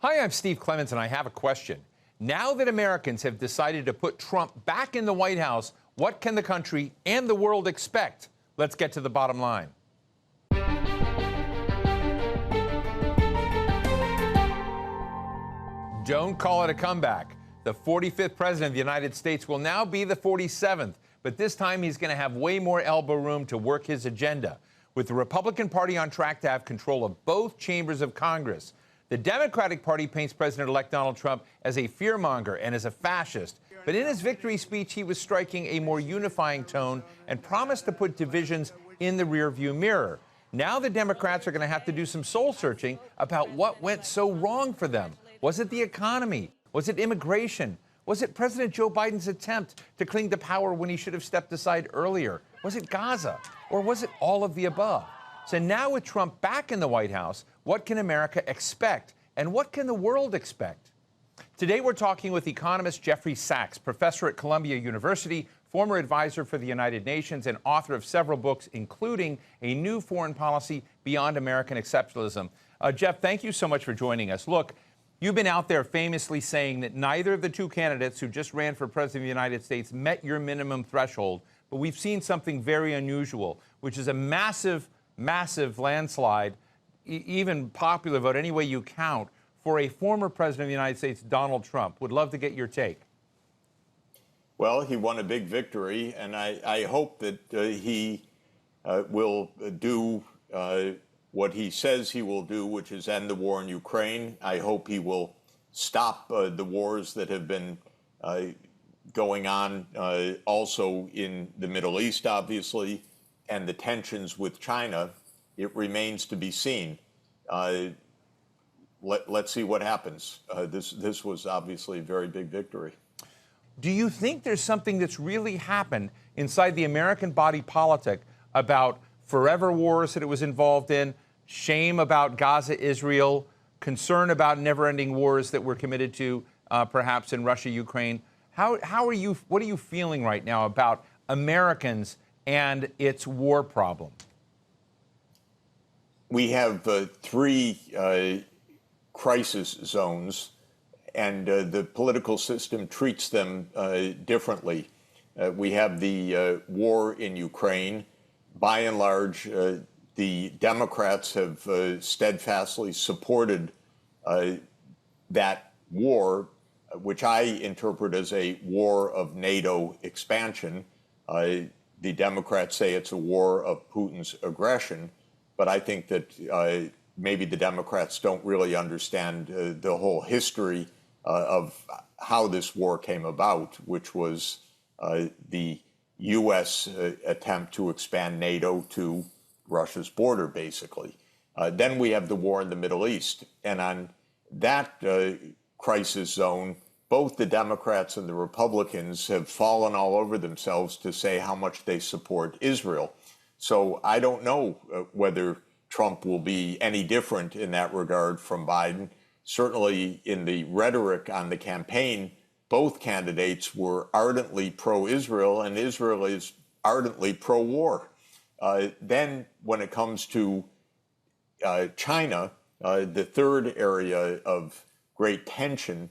Hi, I'm Steve Clemons, and I have a question. Now that Americans have decided to put Trump back in the White House, what can the country and the world expect? Let's get to the bottom line. Don't call it a comeback. The 45th president of the United States will now be the 47th, but this time he's going to have way more elbow room to work his agenda. With the Republican Party on track to have control of both chambers of Congress, the Democratic Party paints President-elect Donald Trump as a fearmonger and as a fascist. But in his victory speech, he was striking a more unifying tone and promised to put divisions in the rearview mirror. Now the Democrats are going to have to do some soul-searching about what went so wrong for them. Was it the economy? Was it immigration? Was it President Joe Biden's attempt to cling to power when he should have stepped aside earlier? Was it Gaza? Or was it all of the above? So now with Trump back in the White House, what can America expect? And what can the world expect? Today we're talking with economist Jeffrey Sachs, professor at Columbia University, former advisor for the United Nations, and author of several books, including A New Foreign Policy Beyond American Exceptionalism. Jeff, thank you so much for joining us. Look, you've been out there famously saying that neither of the two candidates who just ran for president of the United States met your minimum threshold, but we've seen something very unusual, which is a massive landslide, even popular vote, any way you count, for a former president of the United States, Donald Trump. Would love to get your take. Well, he won a big victory, and I hope that he will do what he says he will do, which is end the war in Ukraine. I hope he will stop the wars that have been going on also in the Middle East, obviously, and the tensions with China. It remains to be seen. Let's see what happens. This was obviously a very big victory. Do you think there's something that's really happened inside the American body politic about forever wars that it was involved in, shame about Gaza, Israel, concern about never-ending wars that we're committed to, perhaps in Russia, Ukraine? What are you feeling right now about Americans and its war problem? We have three crisis zones, and the political system treats them differently. We have the war in Ukraine. By and large, the Democrats have steadfastly supported that war, which I interpret as a war of NATO expansion. The Democrats say it's a war of Putin's aggression, but I think that maybe the Democrats don't really understand the whole history of how this war came about, which was the U.S. attempt to expand NATO to Russia's border, basically. Then we have the war in the Middle East. And on that crisis zone, both the Democrats and the Republicans have fallen all over themselves to say how much they support Israel. So I don't know whether Trump will be any different in that regard from Biden. Certainly in the rhetoric on the campaign, both candidates were ardently pro-Israel, and Israel is ardently pro-war. Then when it comes to China, the third area of great tension,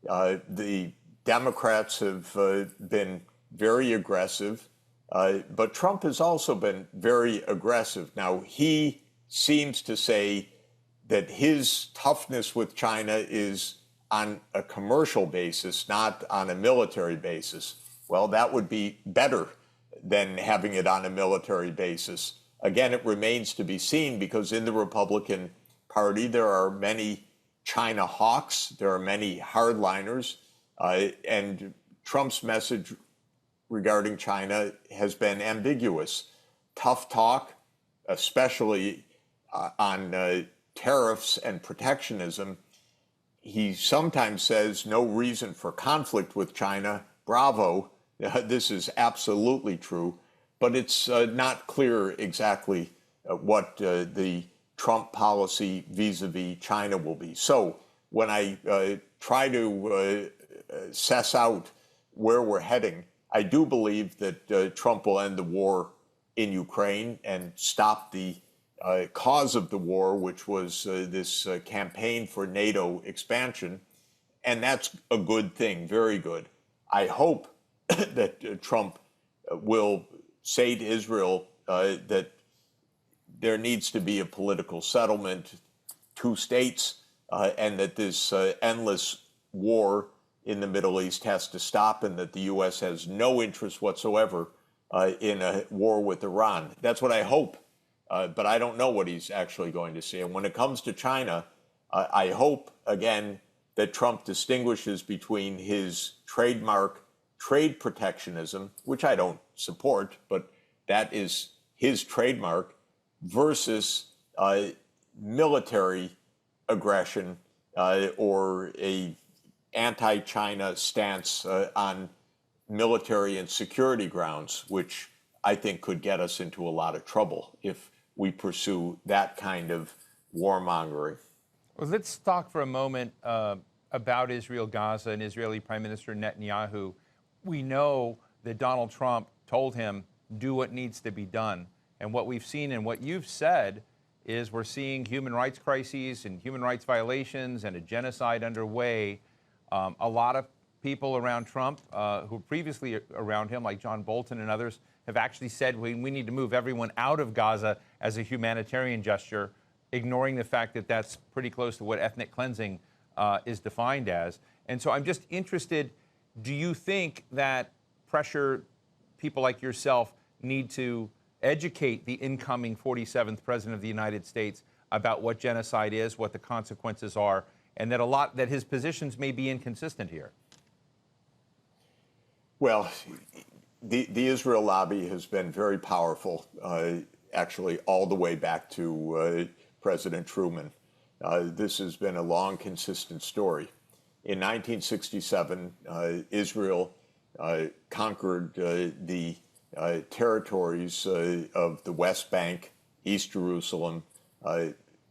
the Democrats have been very aggressive, but Trump has also been very aggressive. Now, he seems to say that his toughness with China is on a commercial basis, not on a military basis. Well, that would be better than having it on a military basis. Again, it remains to be seen, because in the Republican Party, there are many China hawks, there are many hardliners, and Trump's message regarding China has been ambiguous. Tough talk, especially on tariffs and protectionism. He sometimes says no reason for conflict with China. Bravo. This is absolutely true. But it's not clear exactly what the Trump policy vis-a-vis China will be. So when I try to suss out where we're heading, I do believe that Trump will end the war in Ukraine and stop the cause of the war, which was this campaign for NATO expansion. And that's a good thing, very good. I hope that Trump will say to Israel that there needs to be a political settlement, two states, and that this endless war in the Middle East has to stop, and that the U.S. has no interest whatsoever in a war with Iran. That's what I hope, but I don't know what he's actually going to say. And when it comes to China, I hope, again, that Trump distinguishes between his trademark trade protectionism, which I don't support, but that is his trademark, versus military aggression or a anti-China stance on military and security grounds, which I think could get us into a lot of trouble if we pursue that kind of warmongering. Well, let's talk for a moment about Israel, Gaza, and Israeli Prime Minister Netanyahu. We know that Donald Trump told him, do what needs to be done. And what we've seen and what you've said is we're seeing human rights crises and human rights violations and a genocide underway. A lot of people around Trump who were previously around him, like John Bolton and others, have actually said we need to move everyone out of Gaza as a humanitarian gesture, ignoring the fact that that's pretty close to what ethnic cleansing is defined as. And so I'm just interested, do you think that pressure people like yourself need to educate the incoming 47th President of the United States about what genocide is, what the consequences are, and that his positions may be inconsistent here? Well, the Israel lobby has been very powerful, actually, all the way back to President Truman. This has been a long, consistent story. In 1967, Israel conquered the territories of the West Bank, East Jerusalem,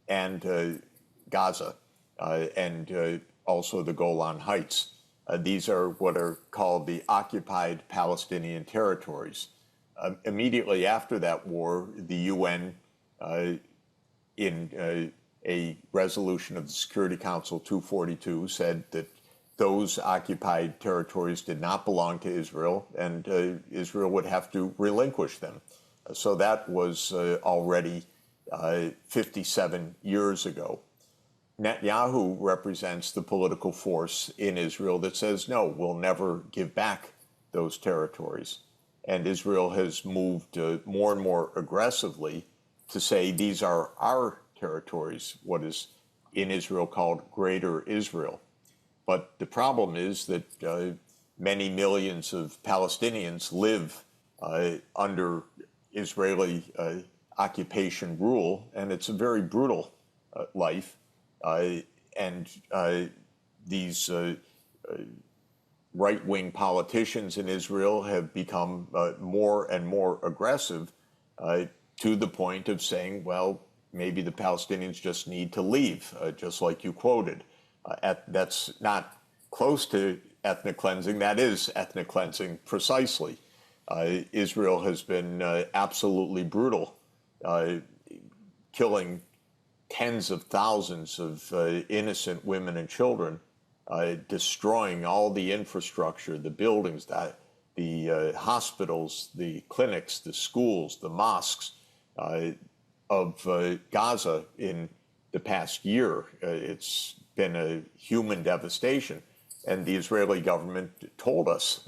and Gaza, and also the Golan Heights. These are what are called the occupied Palestinian territories. Immediately after that war, the UN, in a resolution of the Security Council 242, said that those occupied territories did not belong to Israel, and Israel would have to relinquish them. So that was already 57 years ago. Netanyahu represents the political force in Israel that says, no, we'll never give back those territories. And Israel has moved more and more aggressively to say these are our territories, what is in Israel called Greater Israel. But the problem is that many millions of Palestinians live under Israeli occupation rule, and it's a very brutal life. And these right-wing politicians in Israel have become more and more aggressive to the point of saying, well, maybe the Palestinians just need to leave, just like you quoted. That's not close to ethnic cleansing. That is ethnic cleansing, precisely. Israel has been absolutely brutal, killing tens of thousands of innocent women and children, destroying all the infrastructure, the buildings, the hospitals, the clinics, the schools, the mosques of Gaza in the past year. It's been a human devastation. And the Israeli government told us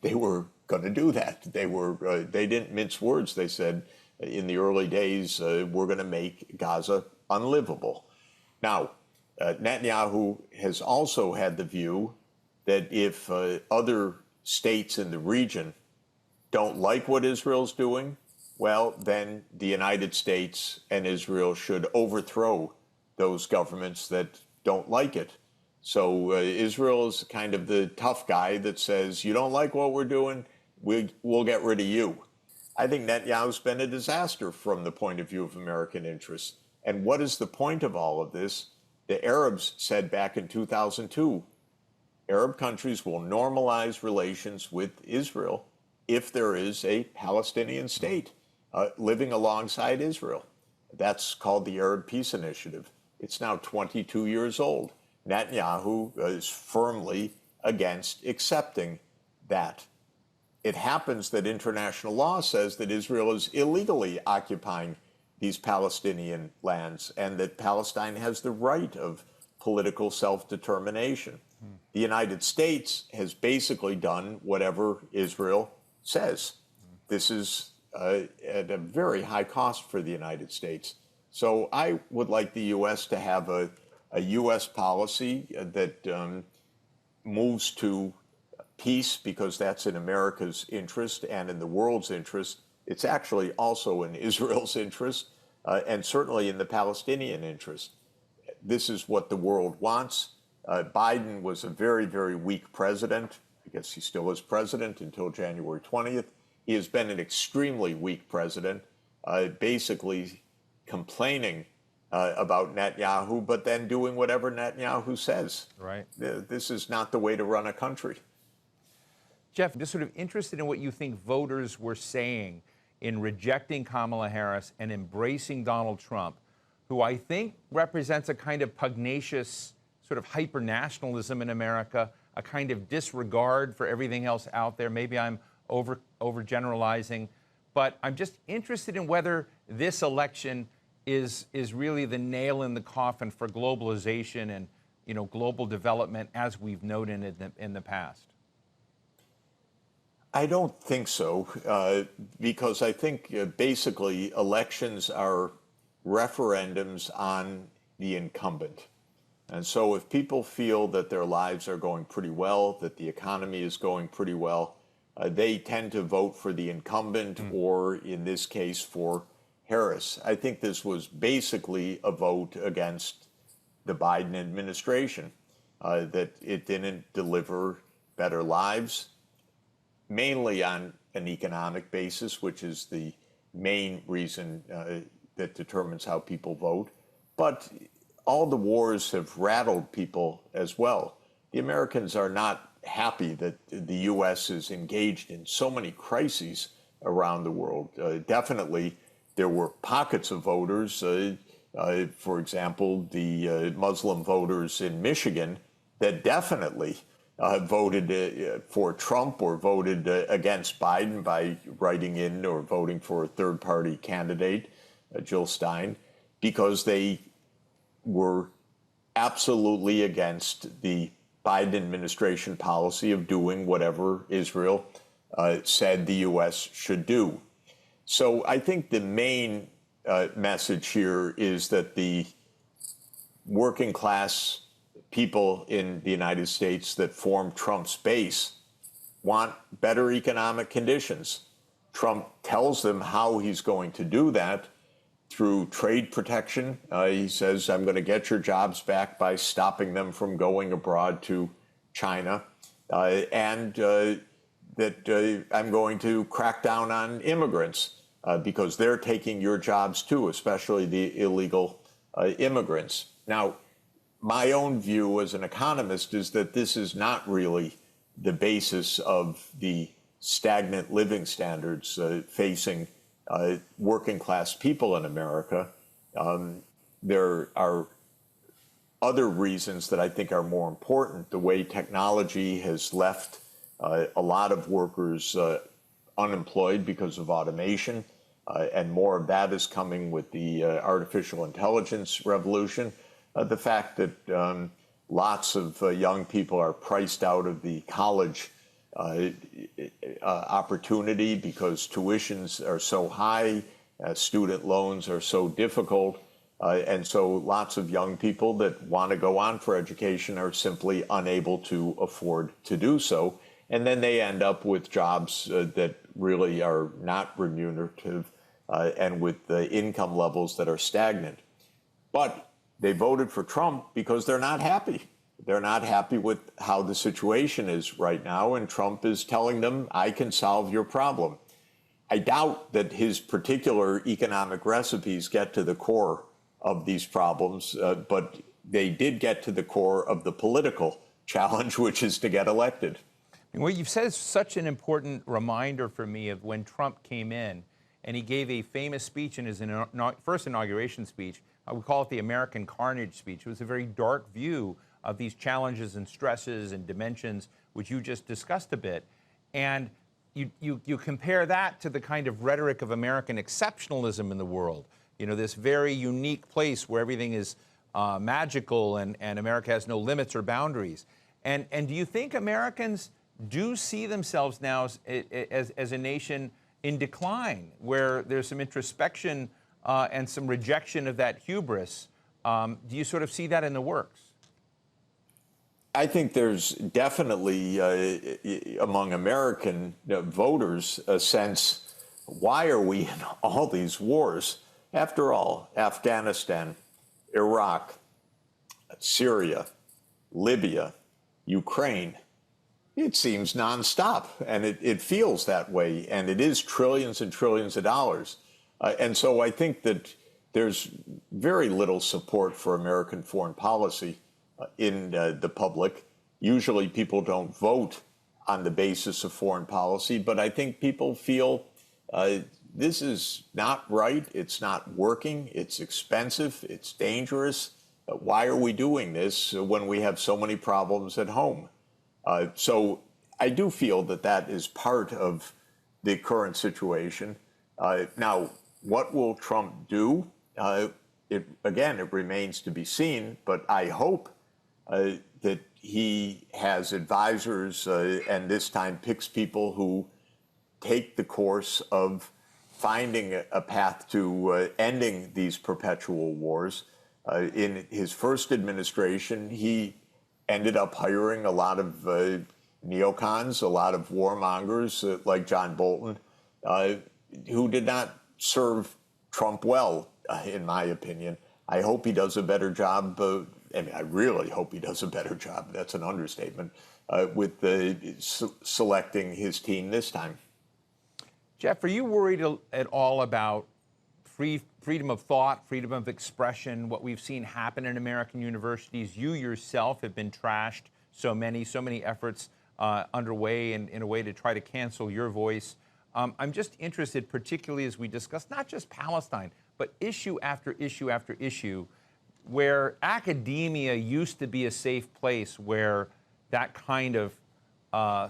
they were going to do that. They didn't mince words. They said in the early days, we're going to make Gaza unlivable. Now, Netanyahu has also had the view that if other states in the region don't like what Israel's doing, well, then the United States and Israel should overthrow those governments that don't like it. So Israel is kind of the tough guy that says, you don't like what we're doing, we'll get rid of you. I think Netanyahu's been a disaster from the point of view of American interests. And what is the point of all of this? The Arabs said back in 2002, Arab countries will normalize relations with Israel if there is a Palestinian state living alongside Israel. That's called the Arab Peace Initiative. It's now 22 years old. Netanyahu is firmly against accepting that. It happens that international law says that Israel is illegally occupying these Palestinian lands and that Palestine has the right of political self-determination. The United States has basically done whatever Israel says. This is at a very high cost for the United States. So I would like the U.S. to have a U.S. policy that moves to peace, because that's in America's interest and in the world's interest. It's actually also in Israel's interest and certainly in the Palestinian interest. This is what the world wants. Biden was a very, very weak president. I guess he still is president until January 20th. He has been an extremely weak president, basically complaining about Netanyahu, but then doing whatever Netanyahu says. Right. This is not the way to run a country. Jeff, I'm just sort of interested in what you think voters were saying in rejecting Kamala Harris and embracing Donald Trump, who I think represents a kind of pugnacious sort of hyper-nationalism in America, a kind of disregard for everything else out there. Maybe I'm overgeneralizing, but I'm just interested in whether this election is really the nail in the coffin for globalization and, you know, global development as we've noted in the past. I don't think so, because I think basically elections are referendums on the incumbent. And so if people feel that their lives are going pretty well, that the economy is going pretty well, they tend to vote for the incumbent or, in this case, for Harris. I think this was basically a vote against the Biden administration, that it didn't deliver better lives, mainly on an economic basis, which is the main reason that determines how people vote. But all the wars have rattled people as well. The Americans are not happy that the U.S. is engaged in so many crises around the world. Definitely, there were pockets of voters, for example, the Muslim voters in Michigan, that definitely voted for Trump or voted against Biden by writing in or voting for a third-party candidate, Jill Stein, because they were absolutely against the Biden administration policy of doing whatever Israel said the U.S. should do. So I think the main message here is that the working class people in the United States that form Trump's base want better economic conditions. Trump tells them how he's going to do that through trade protection. He says, I'm going to get your jobs back by stopping them from going abroad to China, and that I'm going to crack down on immigrants because they're taking your jobs too, especially the illegal immigrants. Now, my own view as an economist is that this is not really the basis of the stagnant living standards facing working class people in America. There are other reasons that I think are more important. The way technology has left a lot of workers unemployed because of automation, and more of that is coming with the artificial intelligence revolution. The fact that lots of young people are priced out of the college opportunity because tuitions are so high, student loans are so difficult, and so lots of young people that want to go on for education are simply unable to afford to do so. And then they end up with jobs that really are not remunerative and with income levels that are stagnant. But they voted for Trump because they're not happy. They're not happy with how the situation is right now, and Trump is telling them, I can solve your problem. I doubt that his particular economic recipes get to the core of these problems, but they did get to the core of the political challenge, which is to get elected. What you've said is such an important reminder for me of when Trump came in and he gave a famous speech in his first inauguration speech. We call it the American Carnage speech. It was a very dark view of these challenges and stresses and dimensions, which you just discussed a bit. And you compare that to the kind of rhetoric of American exceptionalism in the world, you know, this very unique place where everything is magical and America has no limits or boundaries. And do you think Americans do see themselves now as a nation in decline, where there's some introspection and some rejection of that hubris? Do you sort of see that in the works? I think there's definitely among American voters a sense, why are we in all these wars? After all, Afghanistan, Iraq, Syria, Libya, Ukraine, it seems nonstop, and it feels that way, and it is trillions and trillions of dollars. And so I think that there's very little support for American foreign policy in the public. Usually people don't vote on the basis of foreign policy, but I think people feel this is not right, it's not working, it's expensive, it's dangerous. Why are we doing this when we have so many problems at home? So I do feel that that is part of the current situation. Now, what will Trump do? It remains to be seen, but I hope that he has advisors and this time picks people who take the course of finding a path to ending these perpetual wars. In his first administration, he ended up hiring a lot of neocons, a lot of warmongers like John Bolton, who did not serve Trump well, in my opinion. I hope he does a better job. I really hope he does a better job. That's an understatement with selecting his team this time. Jeff, are you worried at all about freedom of thought, freedom of expression, what we've seen happen in American universities? You yourself have been trashed, so many efforts underway in a way to try to cancel your voice. I'm just interested, particularly as we discuss not just Palestine, but issue after issue after issue, where academia used to be a safe place where that kind of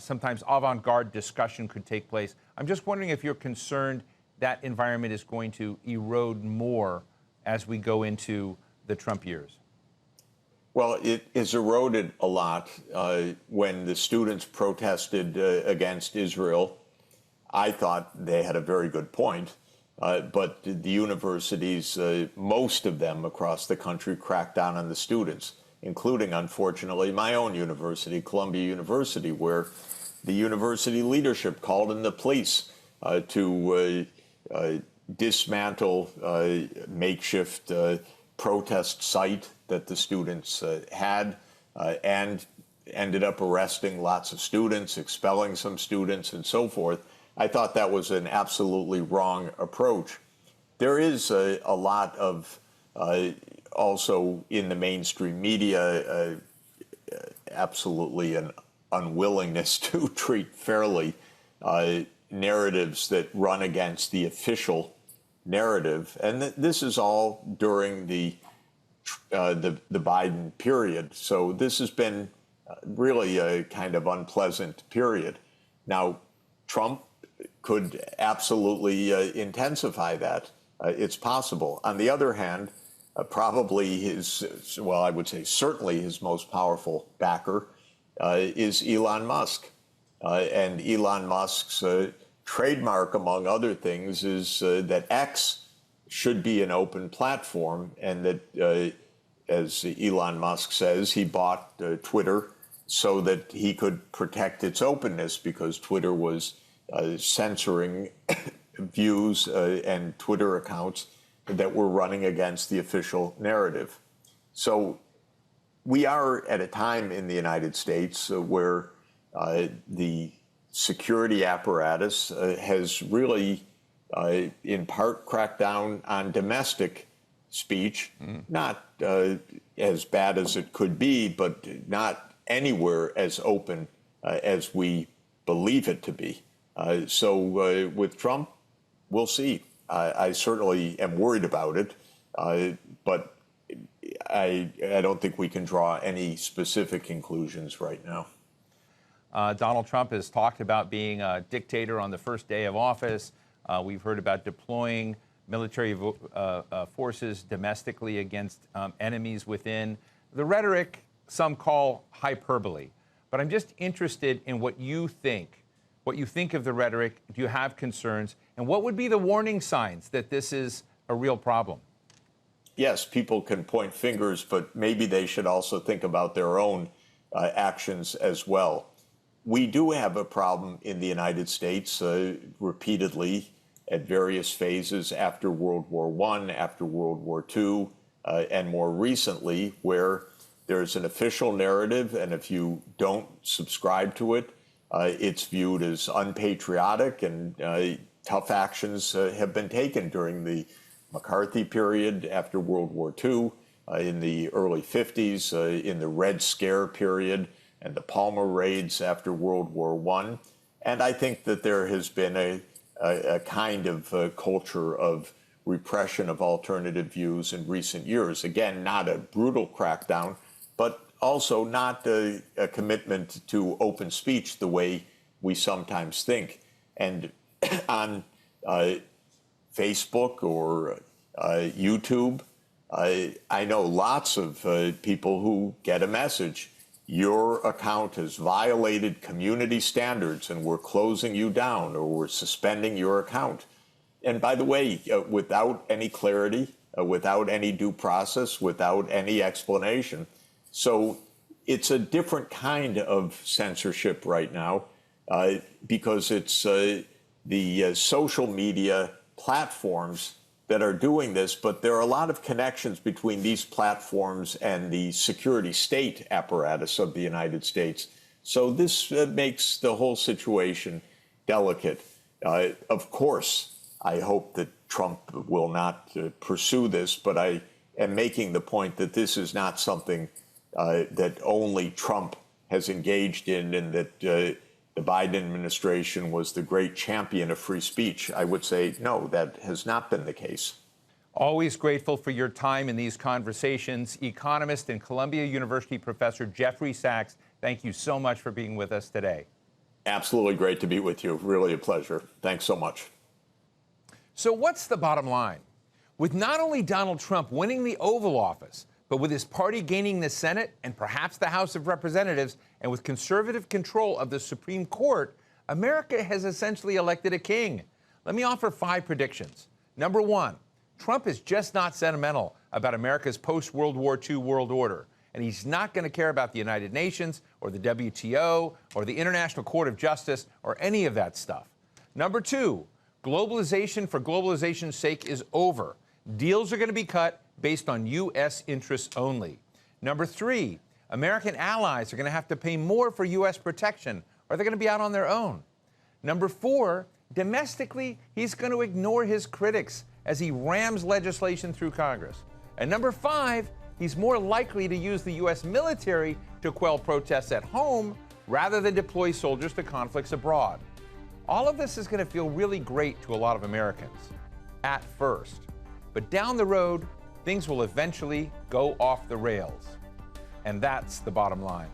sometimes avant-garde discussion could take place. I'm just wondering if you're concerned that environment is going to erode more as we go into the Trump years. Well, it is eroded a lot. When the students protested against Israel, I thought they had a very good point. But the universities, most of them across the country, cracked down on the students, including, unfortunately, my own university, Columbia University, where the university leadership called in the police to dismantle a makeshift protest site that the students had, and ended up arresting lots of students, expelling some students, and so forth. I thought that was an absolutely wrong approach. There is a lot of also in the mainstream media, absolutely an unwillingness to treat fairly narratives that run against the official narrative, and this is all during the Biden period. So this has been really a kind of unpleasant period. Now, Trump could absolutely intensify that. It's possible. On the other hand, probably I would say certainly his most powerful backer is Elon Musk. And Elon Musk's trademark, among other things, is that X should be an open platform, and that, as Elon Musk says, he bought Twitter so that he could protect its openness, because Twitter was censoring views and Twitter accounts that were running against the official narrative. So we are at a time in the United States where the security apparatus has really, in part, cracked down on domestic speech, not as bad as it could be, but not anywhere as open as we believe it to be. So with Trump, we'll see. I certainly am worried about it, but I don't think we can draw any specific conclusions right now. Donald Trump has talked about being a dictator on the first day of office. We've heard about deploying military forces domestically against enemies within. The rhetoric some call hyperbole, but I'm just interested in what you think of the rhetoric. Do you have concerns? And what would be the warning signs that this is a real problem? Yes, people can point fingers, but maybe they should also think about their own actions as well. We do have a problem in the United States repeatedly at various phases after World War I, after World War II, and more recently, where there's an official narrative, and if you don't subscribe to it, it's viewed as unpatriotic, and tough actions have been taken during the McCarthy period after World War II, in the early 50s, in the Red Scare period, and the Palmer raids after World War I. And I think that there has been a kind of culture of repression of alternative views in recent years. Again, not a brutal crackdown, but also not a commitment to open speech the way we sometimes think. And on Facebook or YouTube, I know lots of people who get a message: your account has violated community standards and we're closing you down, or we're suspending your account. And by the way, without any clarity, without any due process, without any explanation. So it's a different kind of censorship right now because it's the social media platforms that are doing this, but there are a lot of connections between these platforms and the security state apparatus of the United States. So this makes the whole situation delicate. Of course, I hope that Trump will not pursue this, but I am making the point that this is not something that only Trump has engaged in, and that the Biden administration was the great champion of free speech. I would say, no, that has not been the case. Always grateful for your time in these conversations. Economist and Columbia University professor Jeffrey Sachs, thank you so much for being with us today. Absolutely great to be with you. Really a pleasure. Thanks so much. So what's the bottom line? With not only Donald Trump winning the Oval Office, but with his party gaining the Senate and perhaps the House of Representatives, and with conservative control of the Supreme Court, America has essentially elected a king. Let me offer 5 predictions. Number 1, Trump is just not sentimental about America's post-World War II world order, and he's not going to care about the United Nations or the WTO or the International Court of Justice or any of that stuff. Number 2, globalization for globalization's sake is over. Deals are going to be cut based on U.S. interests only. Number 3, American allies are going to have to pay more for U.S. protection, or they're going to be out on their own. Number 4, domestically, he's going to ignore his critics as he rams legislation through Congress. And number 5, he's more likely to use the U.S. military to quell protests at home rather than deploy soldiers to conflicts abroad. All of this is going to feel really great to a lot of Americans at first. But down the road, things will eventually go off the rails. And that's the bottom line.